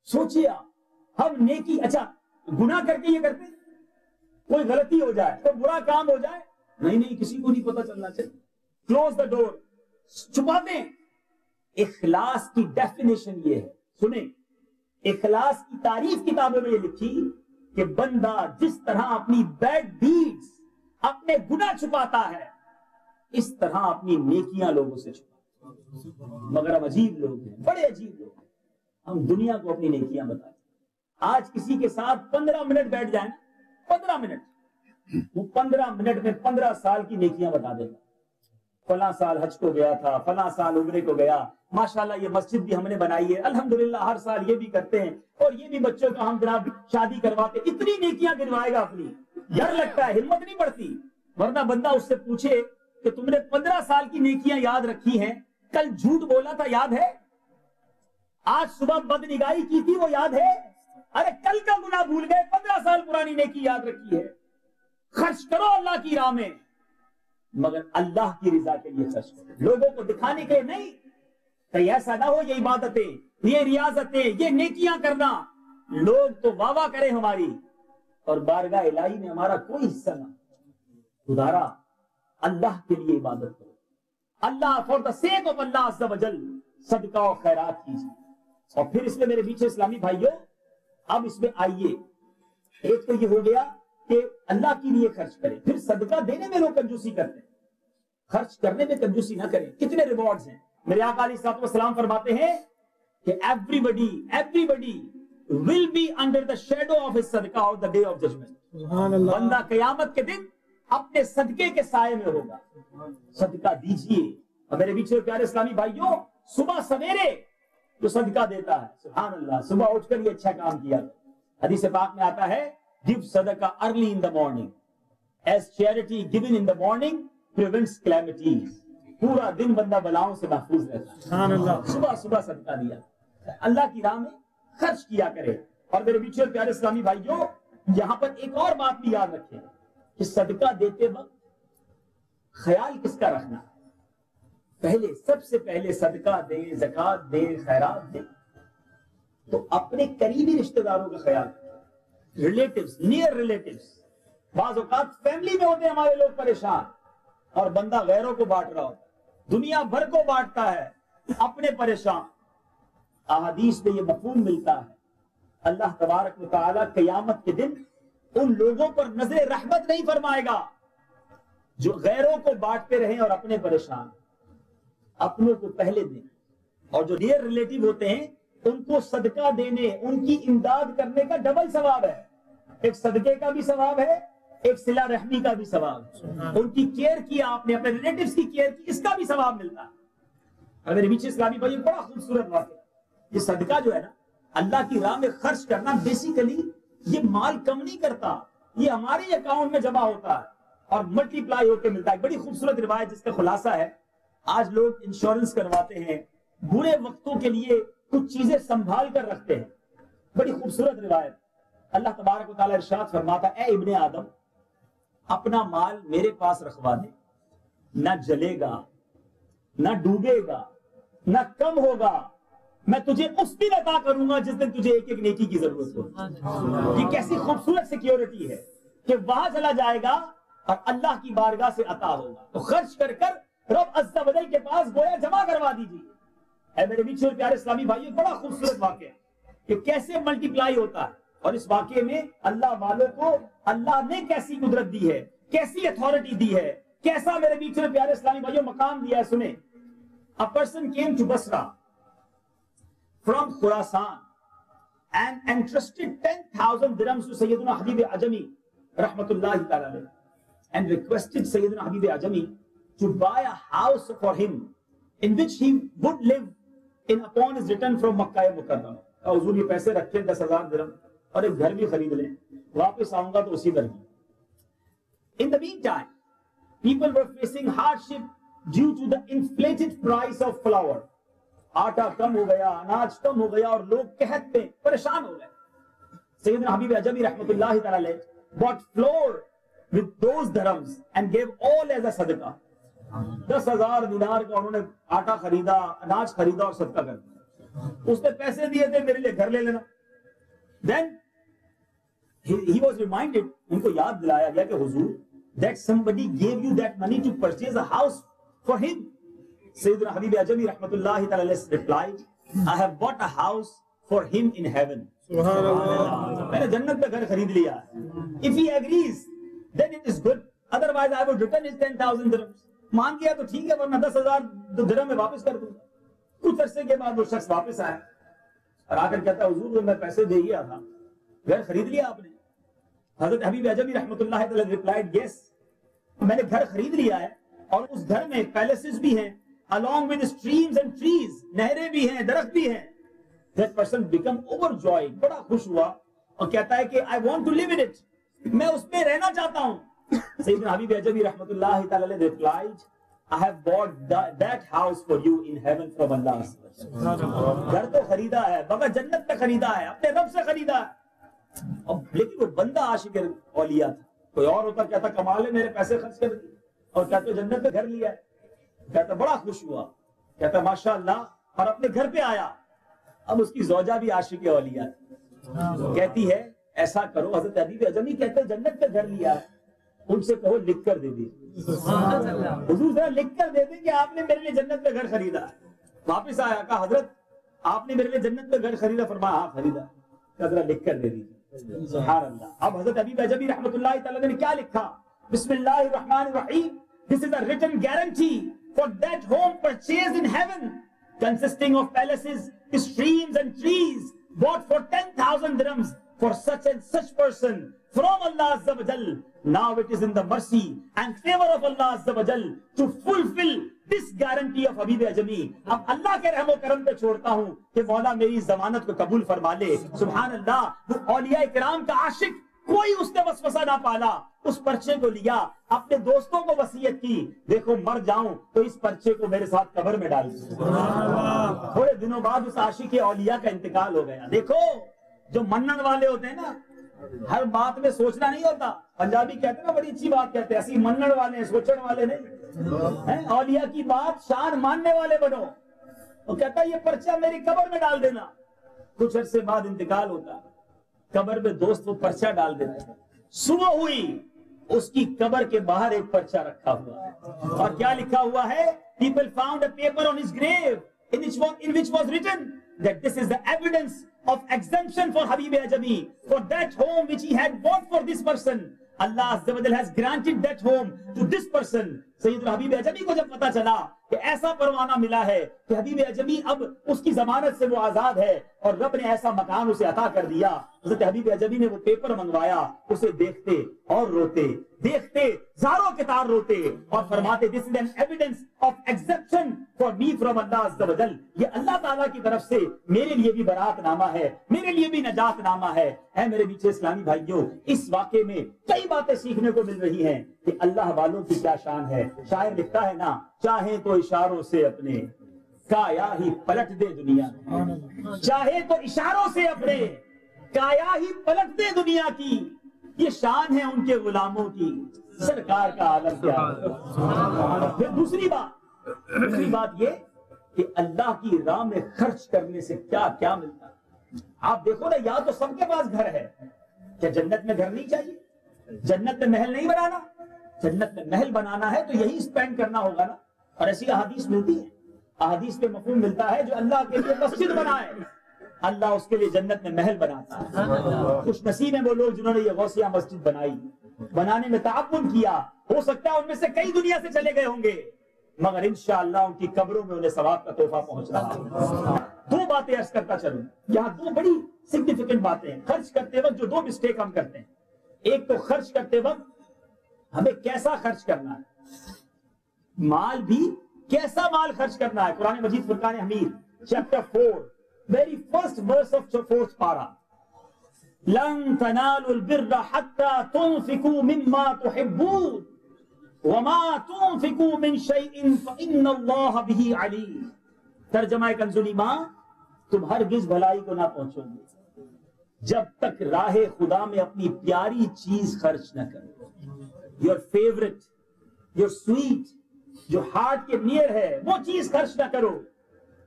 سوچئے آپ، ہم نیکی، اچھا گناہ کر کے یہ کرتے، کوئی غلطی ہو جائے، کوئی برا کام ہو جائے، نہیں کسی کو نہیں پتا چلنا چاہیے، کلوز دا ڈور، چھپاتے ہیں۔ اخلاص کی ڈیفینیشن یہ ہے، سنیں، اخلاص کی تعریف کتابوں میں یہ لکھی کہ بندہ جس طرح اپنی بیڈ ڈیڈز، اپنے گناہ چھپاتا ہے، اس طرح اپنی نیکیاں لوگوں سے چھپاتا ہے۔ مگر ہم عجیب لوگ ہیں، بڑے عجیب لوگ ہیں، ہم دنیا کو اپنی نیکیاں بتاتے ہیں۔ آج کسی کے ساتھ 15 منٹ بیٹھ جائیں، 15 منٹ، وہ 15 منٹ میں 15 سال کی نیکیاں بتا دے گا، فلاں سال حج کو گیا تھا، فلاں سال عمرے کو گیا، ماشاءاللہ یہ مسجد بھی ہم نے بنائی ہے، الحمدللہ ہر سال یہ بھی کرتے ہیں، اور یہ بھی بچوں کا ہم جناب شادی کرواتے، اتنی نیکیاں گنوائے گا اپنی، ڈر لگتا ہے، ہمت نہیں پڑتی۔ ورنہ بندہ اس سے پوچھے کہ تم نے 15 سال کی نیکیاں یاد رکھی ہیں، کل جھوٹ بولا تھا یاد ہے، آج صبح بدنگاہی کی تھی وہ یاد ہے، ارے کل کا گناہ بھول گئے، 15 سال پرانی نیکی یاد رکھی ہے۔ خرچ کرو اللہ کی راہ میں، مگر اللہ کی رضا کے لیے خرچ کرو، لوگوں کو دکھانے کے نہیں، کہیں ایسا نہ ہو یہ عبادتیں، یہ ریاضتیں، یہ نیکیاں کرنا لوگ تو واہ واہ کریں ہماری اور بارگاہ الہی میں ہمارا کوئی حصہ نہ۔ خدارا اللہ کے لیے عبادت کرو، اللہ فار دا سیک آف اللہ عز و جل صدقہ و خیرات کیجیے۔ اور پھر اس میں میرے پیچھے اسلامی بھائیوں، اب اس میں آئیے، ایک تو یہ ہو گیا کہ اللہ کے لیے خرچ کریں، پھر صدقہ دینے میں لوگ کنجوسی کرتے ہیں، خرچ کرنے میں کنجوسی نہ کریں۔ کتنے ریوارڈز ہیں، میرے آقا علیہ الصلوۃ والسلام فرماتے ہیں کہ everybody will be under the shadow of his صدقہ on the day of judgment۔ بندہ قیامت کے دن اپنے صدقے کے سائے میں ہوگا، صدقہ دیجئے۔ اور میرے پیچھے پیارے اسلامی بھائیوں، صبح سویرے جو صدقہ دیتا ہے، سبحان اللہ، صبح اٹھ کر یہ اچھا کام کیا، حدیث پاک میں آتا ہے give صدقہ early in the morning as charity given in the morning prevents calamities۔ پورا دن بندہ بلاؤں سے محفوظ رہتا ہے، صبح صبح صدقہ دیا، اللہ کی راہ میں خرچ کیا کرے۔ اور میرے پیچھے پیارے اسلامی بھائیوں، یہاں پر ایک اور بات بھی یاد رکھیں کہ صدقہ دیتے وقت خیال کس کا رکھنا ہے؟ پہلے سب سے پہلے صدقہ دیں، زکوٰۃ دیں، خیرات دیں تو اپنے قریبی رشتہ داروں کا خیال رکھیں، ریلیٹیوز، نیئر ریلیٹیوز۔ بعض اوقات فیملی میں ہوتے ہیں ہمارے لوگ پریشان اور بندہ غیروں کو بانٹ رہا ہوتا ہے، دنیا بھر کو بانٹتا ہے، اپنے پریشان۔ احادیث میں یہ مفہوم ملتا ہے، اللہ تبارک و تعالی قیامت کے دن ان لوگوں پر نظر رحمت نہیں فرمائے گا جو غیروں کو بانٹتے رہیں اور اپنے پریشان، اپنوں کو پہلے دیں۔ اور جو نیئر ریلیٹیو ہوتے ہیں ان کو صدقہ دینے، ان کی امداد کرنے کا ڈبل ثواب ہے، ایک صدقے کا بھی ثواب ہے، ایک صلہ رحمی کا بھی ثواب ہے، ان کی کیئر کیا آپ نے، اپنے ریلیٹیوز کی کیئر کی، اس کا بھی ثواب ملتا ہے۔ اور میرے پیچھے اسلامی بھائی بڑا خوبصورت واقعہ، یہ صدقہ جو ہے نا، اللہ کی راہ میں خرچ کرنا بیسیکلی یہ مال کم نہیں کرتا, یہ ہمارے اکاؤنٹ میں جمع ہوتا ہے اور ملٹی پلائی ہو کے ملتا ہے. بڑی خوبصورت روایت جس کا خلاصہ ہے, آج لوگ انشورنس کرواتے ہیں, برے وقتوں کے لیے کچھ چیزیں سنبھال کر رکھتے ہیں. بڑی خوبصورت روایت. اللہ تبارک و تعالیٰ ارشاد فرماتا, اے ابن آدم اپنا مال میرے پاس رکھوا دے, نہ جلے گا, نہ ڈوبے گا, نہ کم ہوگا, میں تجھے اس دن عطا کروں گا جس دن تجھے ایک ایک نیکی کی ضرورت ہو. یہ کیسی خوبصورت سیکیورٹی ہے کہ وہاں چلا جائے گا اور اللہ کی بارگاہ سے عطا ہوگا. تو خرچ کر کر رب عز و جل کے پاس گویا جمع کروا دیجیے. اے میرے میٹھے اور پیارے اسلامی بھائیو, بڑا خوبصورت واقعہ ہے کہ کیسے ملٹی پلائی ہوتا ہے, اور اس واقعے میں اللہ والوں کو اللہ نے کیسی قدرت دی ہے, کیسی اتھارٹی دی ہے, کیسا میرے میٹھے اور پیارے اسلامی بھائیو مقام دیا ہے. سنیں, a person came to Basra from Khurasan and entrusted 10,000 dirhams to Sayyidina Habib Ajami rahmatullahi ta'ala and requested Sayyidina Habib Ajami to buy a house for him in which he would live in upon his return from Makkah Mukarram. حضور یہ پیسے رکھے 10,000 درہم اور ایک گھر بھی خرید لیں, واپس آؤں گا تو اسی گھر میں. In the meantime, people were facing hardship due to the inflated price of flour. آٹا کم ہو گیا, اناج کم ہو گیا, اور لوگ قحط میں پریشان ہو گئے. سیدنا حبیب عجمی رحمت اللہ تعالی bought flour with those dirhams and gave all as a صدقہ. 10,000 دینار کا انہوں نے آٹا خریدا, اناج خریدا اور صدقہ کر دیا. اس نے پیسے دیے تھے میرے لیے گھر لے لینا. Then he was reminded, ان کو یاد دلایا گیا کہ حضور that somebody gave you that money to purchase a house for him. Sayyidina Habib Ajami rahmatullahi ta'ala replied, I have bought a house for him in heaven. میں نے جنت میں گھر خرید لیا. If he agrees, then it is good. Otherwise I would return his 10,000 dirhams. مان گیا تو ٹھیک ہے, ورنہ 10,000 درہم میں واپس کر دوں گا. کچھ عرصے کے بعد وہ شخص واپس آیا اور آ کر کہتا, حضور میں پیسے دے گیا تھا, گھر خرید لیا آپ نے؟ حضرت حبیب عجمی رحمت اللہ تعالی replied, yes, میں نے گھر خرید لیا ہے, اور اس گھر میں پیلسز بھی ہیں, along with streams and trees, نہریں بھی ہیں, درخت بھی ہیں. That person become overjoyed, بڑا خوش ہوا اور کہتا ہے کہ I want to live in it, میں اس میں رہنا چاہتا ہوں. سیدنا حبیب عجمی رحمت اللہ تعالی replied, I have bought that house for you in heaven from Allah. گھر تو خریدا ہے, مگر جنت میں خریدا ہے, اپنے رب سے خریدا ہے. لیکن وہ بندہ عاشق اولیاء تھا. کوئی اور ہوتا کہتا کمال ہے, میرے پیسے خرچ کر دی, اور کہتے جنت میں گھر لیا ہے. کہتا بڑا خوش ہوا, کہتا ماشاءاللہ, اور اپنے گھر پہ آیا. اب اس کی زوجہ بھی عاشق اولیاء کہتی ہے ایسا کرو, حضرت حبیب عجمی کہتے ہیں جنت پہ گھر لیا ہے, ان سے کہو لکھ کر دے دی. حضور ذرا لکھ کر دے دیں کہ آپ نے میرے لیے جنت پہ گھر خریدا ہے. واپس آیا, کہا حضرت آپ نے میرے لیے جنت پہ گھر خریدا؟ فرمایا ہاں خریدا. ذرا لکھ کر دے دیجیے. سبحان اللہ. اب حضرت حبیب عجمی رحمۃ اللہ تعالی نے کیا لکھا؟ بسم اللہ الرحمن الرحیم. This is a written guarantee for that home purchased in heaven, consisting of palaces, streams and trees, bought for 10,000 dirhams for such and such person from Allah Azza wa Jal. Now it is in the mercy and favor of Allah Azza wa Jal to fulfill this guarantee of Habib Ajami. اب اللہ کے رحم و کرم پہ چھوڑتا ہوں کہ مولا میری ضمانت کو قبول فرما لے. سبحان اللہ. وہ اولیاء کرام کا عاشق, کوئی اس نے وسوسہ نہ پالا. اس پرچے کو لیا, اپنے دوستوں کو وصیت کی, دیکھو مر جاؤں تو اس پرچے کو میرے ساتھ قبر میں ڈال دو. تھوڑے دنوں بعد اس عاشق اولیاء کا انتقال ہو گیا. دیکھو جو منن والے ہوتے ہیں نا, ہر بات میں سوچنا نہیں ہوتا. پنجابی کہتے ہیں نا, بڑی اچھی بات کہتے ہیں, ایسی منن والے ہیں, سوچن والے نہیں. اولیاء کی بات شان ماننے والے بنو. وہ کہتا ہے یہ پرچہ میری قبر میں ڈال دینا. کچھ عرصے بعد انتقال ہوتا, قبر میں دوست وہ پرچہ ڈال دیتا. صبح ہوئی, اس کی قبر کے باہر ایک پرچہ رکھا ہوا ہے, اور کیا لکھا ہوا ہے؟ People found a paper on his grave in which was written that this is the evidence of exemption for Habib Ajami for that home which he had bought for this person. Allah Azza wa Jalla has granted that home to this person. سید حبیب عجمی کو جب پتا چلا کہ ایسا پروانہ ملا ہے کہ حبیب عجمی اب اس کی ضمانت سے وہ آزاد ہے اور رب نے ایسا مکان اسے عطا کر دیا، حضرت حبیب عجمی نے وہ پیپر منگوایا، اسے دیکھتے اور روتے، دیکھتے زاروں کے تار روتے اور فرماتے this is an evidence of exception for me from Allah Azza wa Jal، یہ اللہ تعالیٰ کی طرف سے میرے لیے بھی برات نامہ ہے، میرے لیے بھی نجات نامہ ہے۔ اے میرے میٹھے اسلامی بھائیوں، اس واقعے میں کئی باتیں سیکھنے کو مل رہی ہیں کہ اللہ والوں کی کیا شان ہے۔ شاعر لکھتا ہے نا، چاہے تو اشاروں سے اپنے کایا ہی پلٹ دے دنیا کی، چاہے تو اشاروں سے اپنے کایا ہی پلٹ دے دنیا کی، یہ شان ہے ان کے غلاموں کی، سرکار کا عالم کیا ہے۔ پھر دوسری بات یہ کہ اللہ کی راہ میں خرچ کرنے سے کیا کیا ملتا ہے۔ آپ دیکھو نا، یا تو سب کے پاس گھر ہے، کیا جنت میں گھر نہیں چاہیے؟ جنت میں محل نہیں بنانا؟ جنت میں محل بنانا ہے تو یہی اسپینڈ کرنا ہوگا نا۔ اور ایسی احادیث ملتی ہے، احادیث پہ مفہوم ملتا ہے، جو اللہ کے لیے مسجد بنائے اللہ اس کے لیے جنت میں محل بناتا ہے۔ خوش نصیب ہیں وہ لوگ جنہوں نے یہ غوثیہ مسجد بنائی، بنانے میں تعاون کیا۔ ہو سکتا ہے ان میں سے کئی دنیا سے چلے گئے ہوں گے، مگر انشاءاللہ ان کی قبروں میں انہیں ثواب کا تحفہ پہنچ رہا۔ دو باتیں عرض کرتا چلوں، یہاں دو بڑی سگنیفیکنٹ باتیں ہیں خرچ کرتے وقت، جو دو مسٹیک ہم کرتے ہیں۔ ایک تو خرچ کرتے وقت ہمیں کیسا خرچ کرنا ہے، مال بھی کیسا مال خرچ کرنا ہے۔ قرآن مجید فرقان حمید chapter 4 very first verse of 4th para، لن تنالوا البر حتى تنفقوا مما تحبون وما تنفقوا من شيء فإن الله به عليم۔ ترجمہ کنز الایمان، تم ہرگز بھلائی کو نہ پہنچو گے جب تک راہ خدا میں اپنی پیاری چیز خرچ نہ کرو۔ your favorite، your sweet، جو ہارٹ کے نیئر ہے وہ چیز خرچ نہ کرو۔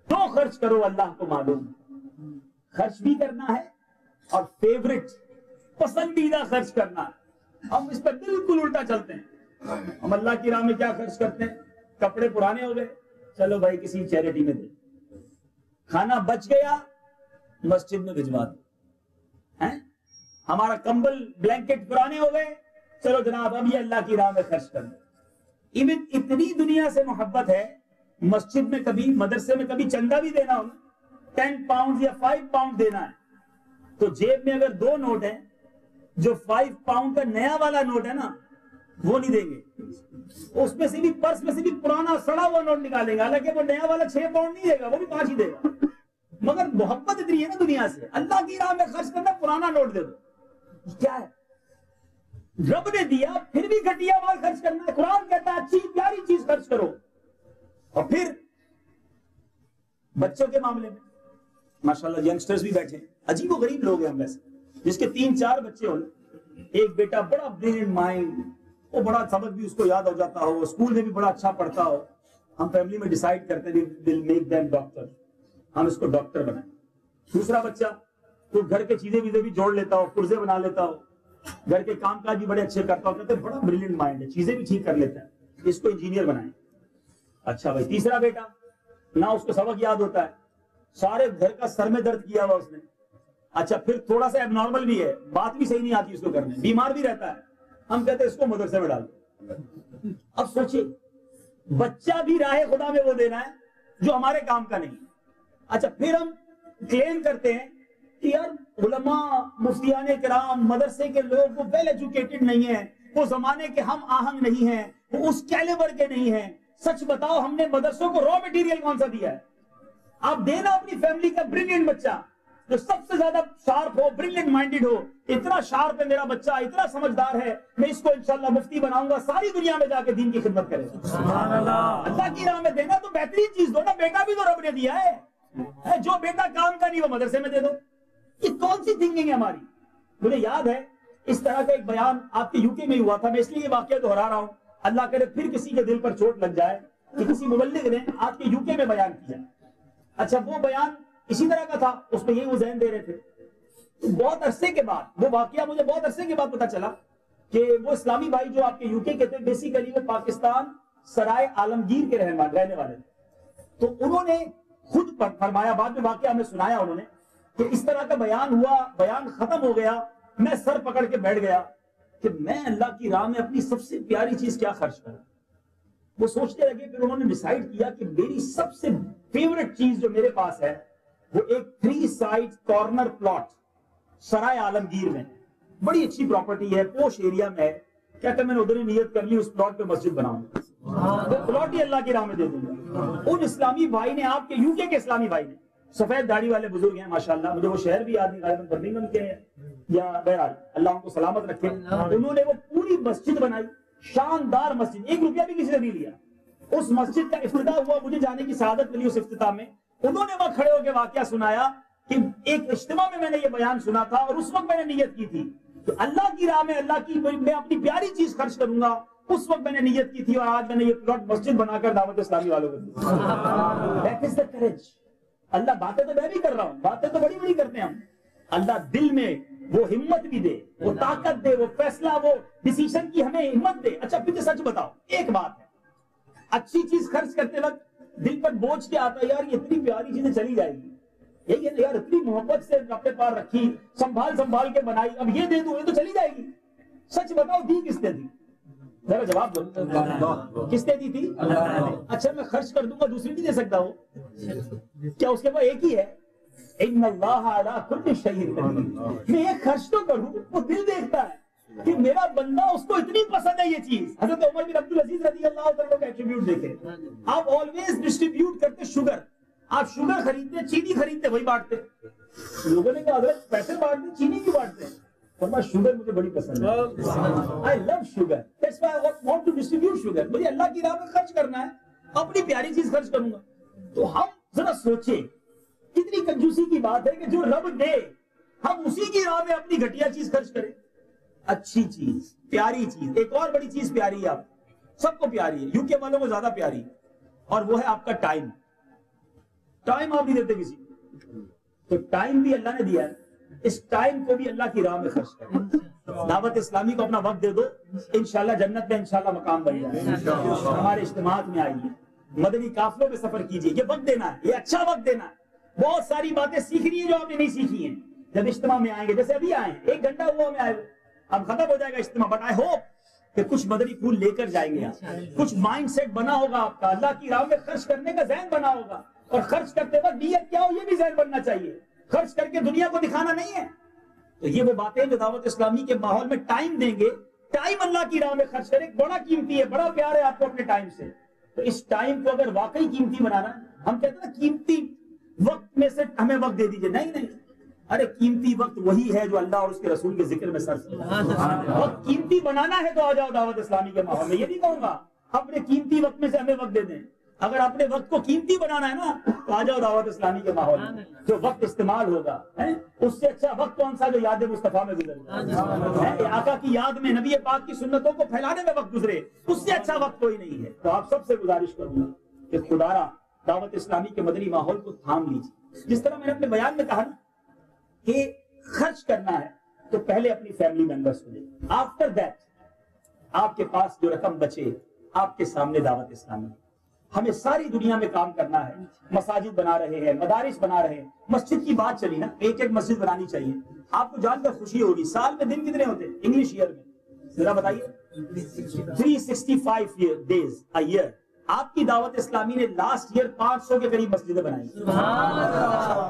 تو خرچ کرو، اللہ کو معلوم خرچ بھی کرنا ہے اور فیورٹ پسندیدہ خرچ کرنا ہے۔ ہم اس پہ بالکل الٹا چلتے ہیں۔ ہم اللہ کی راہ میں کیا خرچ کرتے ہیں؟ کپڑے پرانے ہو گئے، چلو بھائی کسی چیریٹی میں دے۔ کھانا بچ گیا، مسجد میں بھجوا دو۔ ہمارا کمبل بلینکٹ پرانے ہو گئے، چلو جناب اب یہ اللہ کی راہ میں خرچ کر دو۔ ایون اتنی دنیا سے محبت ہے، مسجد میں کبھی، مدرسے میں کبھی چندہ بھی دینا ہو، 10 پاؤنڈ یا 5 پاؤنڈ دینا ہے تو جیب میں اگر 2 نوٹ ہیں، جو 5 پاؤنڈ کا نیا والا نوٹ ہے نا وہ نہیں دیں گے، اس میں سے بھی پرس میں سے بھی پرانا سڑا ہوا نوٹ نکالیں گے، حالانکہ وہ نیا والا 6 پاؤنڈ نہیں دے گا، وہ بھی 5 ہی دے گا۔ مگر محبت اتنی ہے نا دنیا سے، اللہ کی راہ میں خرچ کرنا، پرانا نوٹ دے دو۔ کیا ہے؟ رب نے دیا پھر بھی گھٹیا مال خرچ کرنا ہے۔ قرآن کہتا ہے اچھی پیاری چیز خرچ کرو۔ اور پھر بچوں کے معاملے میں ماشاءاللہ ینگسٹرز بھی بیٹھے ہیں، عجیب و غریب لوگ ہیں ہم ویسے، جس کے 3-4 بچے ہوں، ایک بیٹا بڑا برلینٹ مائنڈ، وہ بڑا سبق بھی اس کو یاد ہو جاتا ہو، اسکول میں بھی بڑا اچھا پڑھتا ہو، ہم فیملی میں ڈیسائیڈ کرتے ہیں we'll make them doctor، ہم اس کو ڈاکٹر بنائیں۔ دوسرا بچہ تو گھر کے چیزیں بھی جوڑ لیتا ہو، پرزے بنا لیتا ہو، گھر کے کام کاج بھی بڑے اچھے کرتا ہو، کہتے ہیں بڑا برلینٹ مائنڈ ہے، چیزیں بھی ٹھیک کر لیتا ہے، اس کو انجینئر بنائیں۔ اچھا بھائی، تیسرا بیٹا نہ اس کو سبق یاد ہوتا ہے، سارے گھر کا سر میں درد کیا ہوا اس نے، اچھا پھر تھوڑا سا اب نارمل بھی ہے، بات بھی صحیح نہیں آتی اس کو کرنے، بیمار بھی رہتا ہے، ہم کہتے ہیں اس کو مدرسے میں ڈال دو۔ اب سوچئے بچہ بھی راہ خدا میں وہ دینا ہے جو ہمارے کام کا نہیں۔ اچھا پھر ہم کلیم کرتے ہیں کہ یار علماء، مفتیان کرام، مدرسے کے لوگ وہ ویل ایجوکیٹڈ نہیں ہیں، وہ زمانے کے ہم آہنگ نہیں ہیں، وہ اس کیلیبر کے نہیں ہیں۔ سچ بتاؤ ہم نے مدرسوں کو را مٹیریل کون سا دیا ہے؟ آپ دینا اپنی فیملی کا برلینٹ بچہ جو سب سے زیادہ شارپ ہو، برلینٹ مائنڈڈ ہو، اتنا شارپ ہے میرا بچہ، اتنا سمجھدار ہے، میں اس کو انشاءاللہ مفتی بناؤں گا، ساری دنیا میں جا کے دین کی خدمت کرے گا۔ سبحان اللہ۔ اللہ کی راہ میں دینا تو بہترین چیز دو نا، بیٹا بھی تو رب نے دیا ہے، جو بیٹا کام کا نہیں وہ مدرسے میں دے دو۔ یہ کون سی تھنکنگ ہے ہماری؟ مجھے یاد ہے اس طرح کا ایک بیان آپ کے UK میں ہوا تھا، میں اس لیے یہ واقعہ دہرا رہا ہوں، اللہ کرے پھر کسی کے دل پر چوٹ لگ جائے کہ کسی مبلغ نے آپ کے UK میں بیان کیا۔ اچھا وہ بیان اسی طرح کا تھا، اس میں یہی وہ ذہن دے رہے تھے۔ بہت عرصے کے بعد وہ واقعہ مجھے بہت عرصے کے بعد پتا چلا کہ وہ اسلامی بھائی جو آپ کے UK کے تھے، بیسیکلی وہ پاکستان سرائے عالمگیر کے رہنے والے تھے، تو انہوں نے خود فرمایا، بعد میں واقعہ ہمیں سنایا انہوں نے کہ اس طرح کا بیان ہوا، بیان ختم ہو گیا، میں سر پکڑ کے بیٹھ گیا کہ میں اللہ کی راہ میں اپنی سب سے پیاری چیز کیا خرچ کروں۔ وہ سوچتے لگے، پھر انہوں نے ڈیسائیڈ کیا کہ میری سب سے فیورٹ چیز جو میرے پاس ہے وہ ایک 3 سائڈ کارنر پلاٹ سرائے عالمگیر میں، بڑی اچھی پراپرٹی ہے، پوش ایریا میں ہے. کہتا میں نے ادھر ہی نیت کر لی اس پلاٹ پہ مسجد بناؤں گا، پلاٹ ہی اللہ کی راہ میں دے دوں گا. ان اسلامی بھائی نے، آپ کے یو کے اسلامی بھائی نے، سفید داڑھی والے بزرگ ہیں ماشاءاللہ، مجھے وہ شہر بھی یاد نہیں، غالباً برمنگھم کے ہیں یا بہرحال اللہ ان کو سلامت رکھے. انہوں نے وہ پوری مسجد بنائی، شاندار مسجد، 1 روپیہ بھی کسی نے نہیں لیا. اس مسجد کا افتتاح ہوا، مجھے جانے کی سعادت ملی اس افتتاح میں. انہوں نے وہاں کھڑے ہو کے واقعہ سنایا کہ ایک اجتماع میں نے یہ بیان سنا تھا اور اس وقت میں نے نیت کی تھی کہ اللہ کی راہ میں، اللہ کی میں اپنی پیاری چیز خرچ کروں گا. اس وقت میں نے نیت کی تھی اور آج میں نے یہ پلاٹ مسجد بنا کر دعوت اسلامی والوں کو دی. That is the courage. اللہ باتیں تو میں بھی کر رہا ہوں، باتیں تو بڑی بڑی کرتے ہیں ہم. اللہ دل میں وہ ہمت بھی دے، وہ طاقت دے، وہ فیصلہ، وہ ڈیسیشن کی ہمیں ہمت دے. اچھا پھر سچ بتاؤ، ایک بات ہے، اچھی چیز خرچ کرتے وقت دل پر بوجھ کیا آتا ہے، یار یہ اتنی پیاری چیزیں چلی جائے گی، یہی ہے یار، اتنی محبت سے اپنے پاس رکھی، سنبھال کے بنائی، اب یہ دے دوں یہ تو چلی جائے گی. سچ بتاؤ دی کس نے دی؟ ذرا جواب دو، کس نے دی تھی؟ اچھا میں خرچ کر دوں گا، دوسری نہیں دے سکتا وہ؟ کیا اس کے پاس ایک ہی ہے؟ ان اللہ علی کل شیء قدیر. میں ایک خرچ تو کروں، وہ دل دیکھتا ہے کہ میرا بندہ، اس کو اتنی پسند ہے یہ چیز. حضرت عمر بن عبد العزیز رضی اللہ عنہ کا ایٹریبیوٹ دیکھیں، آپ آلویز ڈسٹریبیوٹ کرتے شوگر. آپ شوگر خریدتے، چینی خریدتے، وہی بانٹتے. لوگوں نے کہا حضرت پیسے بانٹتے چینی کیوں بانٹتے ہیں؟ فرمایا شوگر مجھے بڑی پسند ہے. I love sugar. That's why I want to distribute sugar. مجھے اللہ کی راہ میں خرچ کرنا ہے، اپنی پیاری چیز خرچ کروں گا. تو ہم ذرا سوچیں کتنی کنجوسی کی بات ہے کہ جو رب دے ہم اسی کی راہ میں اپنی گھٹیا چیز خرچ کریں. اچھی چیز، پیاری چیز. ایک اور بڑی چیز پیاری ہے، آپ سب کو پیاری ہے، یو کے والوں کو زیادہ پیاری ہے، اور وہ ہے آپ کا ٹائم. ٹائم آپ نہیں دیتے کسی کو، تو ٹائم بھی اللہ نے دیا ہے، اس ٹائم کو بھی اللہ کی راہ میں خرچ کریں. دعوت اسلامی کو اپنا وقت دے دو، انشاءاللہ جنت میں انشاءاللہ مقام بن جائے. ہمارے اجتماعات میں آئیے، مدنی قافلوں میں سفر کیجیے. یہ وقت دینا ہے، یہ اچھا وقت دینا ہے. بہت ساری باتیں سیکھنی ہیں جو آپ نے نہیں سیکھی ہیں. جب اجتماع میں آئیں گے، جیسے ابھی آئے 1 گھنٹہ ہوا ہمیں آئے ہوئے، اب ختم ہو جائے گا اجتماع، بٹ آئی ہوپ کہ کچھ مدنی پھول لے کر جائیں گے آپ. کچھ مائنڈ سیٹ بنا ہوگا آپ کا، اللہ کی راہ میں خرچ کرنے کا ذہن بنا ہوگا. اور خرچ کرتے وقت نیت کیا ہو یہ بھی ذہن بننا چاہیے. خرچ کر کے دنیا کو دکھانا نہیں ہے. تو یہ وہ باتیں جو دعوت اسلامی کے ماحول میں ٹائم دیں گے، ٹائم اللہ کی راہ میں خرچ کریں. بڑا قیمتی ہے، بڑا پیار ہے آپ کو اپنے ٹائم سے. تو اس ٹائم کو اگر واقعی قیمتی بنانا، ہم کہتے ہیں نا قیمتی وقت میں سے ہمیں وقت دے دیجئے. نہیں، ارے قیمتی وقت وہی ہے جو اللہ اور اس کے رسول کے ذکر میں صرف کیا. وقت قیمتی بنانا ہے تو آ جاؤ دعوت اسلامی کے ماحول میں. یہ نہیں کہوں گا اپنے قیمتی وقت میں سے ہمیں وقت دے دیں. اگر اپنے وقت کو قیمتی بنانا ہے نا تو آ جاؤ دعوت اسلامی کے ماحول میں. جو وقت استعمال ہوگا اس سے اچھا وقت کون سا جو یاد مصطفیٰ میں گزرے، آقا کی یاد میں، نبی پاک کی سنتوں کو پھیلانے میں وقت گزرے، اس سے اچھا وقت کوئی نہیں ہے. تو آپ سب سے گزارش کروں گا کہ خدا را دعوت اسلامی کے مدنی ماحول کو تھام لیجیے. جس طرح میں نے اپنے بیان میں کہا نا کہ خرچ کرنا ہے تو پہلے اپنی فیملی ممبرس کو دیں. آفٹر دیٹ آپ کے پاس جو رقم بچے آپ کے سامنے دعوت اسلامی. ہمیں ساری دنیا میں کام کرنا ہے، مساجد بنا رہے ہیں، مدارس بنا رہے ہیں. مسجد کی بات چلی نا، ایک مسجد بنانی چاہیے. آپ کو جان کر خوشی ہوگی سال میں دن کتنے ہوتے ہیں انگلش ایئر میں؟ ذرا بتائیے. 365 days a year. آپ کی دعوت اسلامی نے لاسٹ ایئر 500 کے قریب مسجدیں بنائی.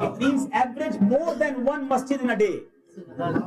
It means average more than 1 masjid in a day.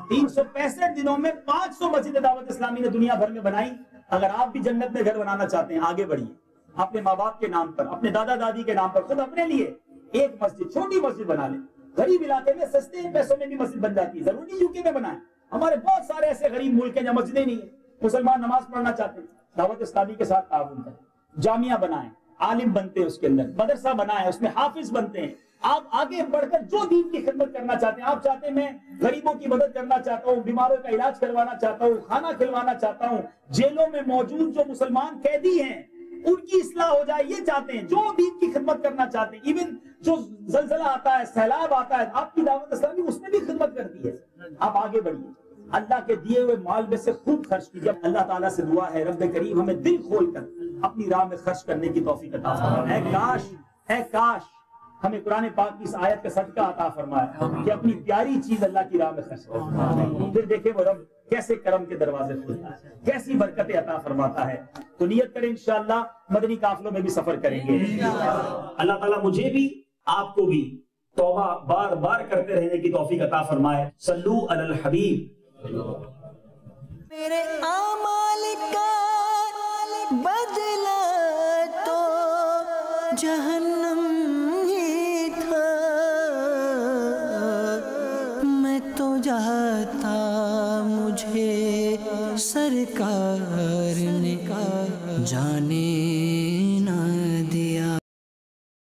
365 دنوں میں 500 مسجد دعوت اسلامی نے دنیا بھر میں بنائی. اگر آپ بھی جنت میں گھر بنانا چاہتے ہیں آگے بڑھیے. اپنے ماں باپ کے نام پر، اپنے دادا دادی کے نام پر، خود اپنے لیے ایک مسجد، چھوٹی مسجد بنا لیں. غریب علاقے میں سستے پیسوں میں بھی مسجد بن جاتی ہے. ضروری یو کے میں بنائیں. ہمارے بہت سارے ایسے غریب ملک ہیں جہاں مسجدیں نہیں ہیں، مسلمان نماز پڑھنا چاہتے ہیں، دعوت اسلامی کے ساتھ تعاون کریں. جامعہ بنائیں، عالم بنتے ہیں اس کے اندر، مدرسہ بنائیں، اس میں حافظ بنتے ہیں. آپ آگے بڑھ کر جو دین کی خدمت کرنا چاہتے ہیں، آپ چاہتے ہیں میں غریبوں کی مدد کرنا چاہتا ہوں، بیماروں کا علاج کروانا چاہتا ہوں، کھانا کھلوانا چاہتا ہوں، جیلوں میں موجود جو مسلمان قیدی ہیں ان کی اصلاح ہو جائے، یہ چاہتے ہیں، جو دین کی خدمت کرنا چاہتے ہیں. ایون جو زلزلہ آتا ہے، سیلاب آتا ہے، آپ کی دعوت اسلامی اس میں بھی خدمت کرتی ہے. آپ آگے بڑھیے، اللہ کے دیے ہوئے مال میں سے خوب خرچ کیجیے. اللہ تعالیٰ سے دعا ہے رب کریم ہمیں دل کھول کر اپنی راہ میں خرچ کرنے کی توفیق عطا فرمائے. اے کاش ہمیں قرآن پاک کی اس آیت کا صدقہ عطا فرمائے کہ اپنی پیاری چیز اللہ کی راہ میں خرچ کریں. پھر دیکھیں وہ رب کیسے کرم کے دروازے کھولتا ہے, کیسی برکتیں عطا فرماتا ہے. تو نیت کریں انشاءاللہ مدنی قافلوں میں بھی سفر کریں گے. اللہ تعالیٰ مجھے بھی آپ کو بھی توبہ بار بار کرتے رہنے کی توفیق عطا فرمائے. صلو علی الحبیب. میرے اعمال کا بدلہ تو جہنم ہی تھا, میں تو چاہتا مجھے سرکار نے جانے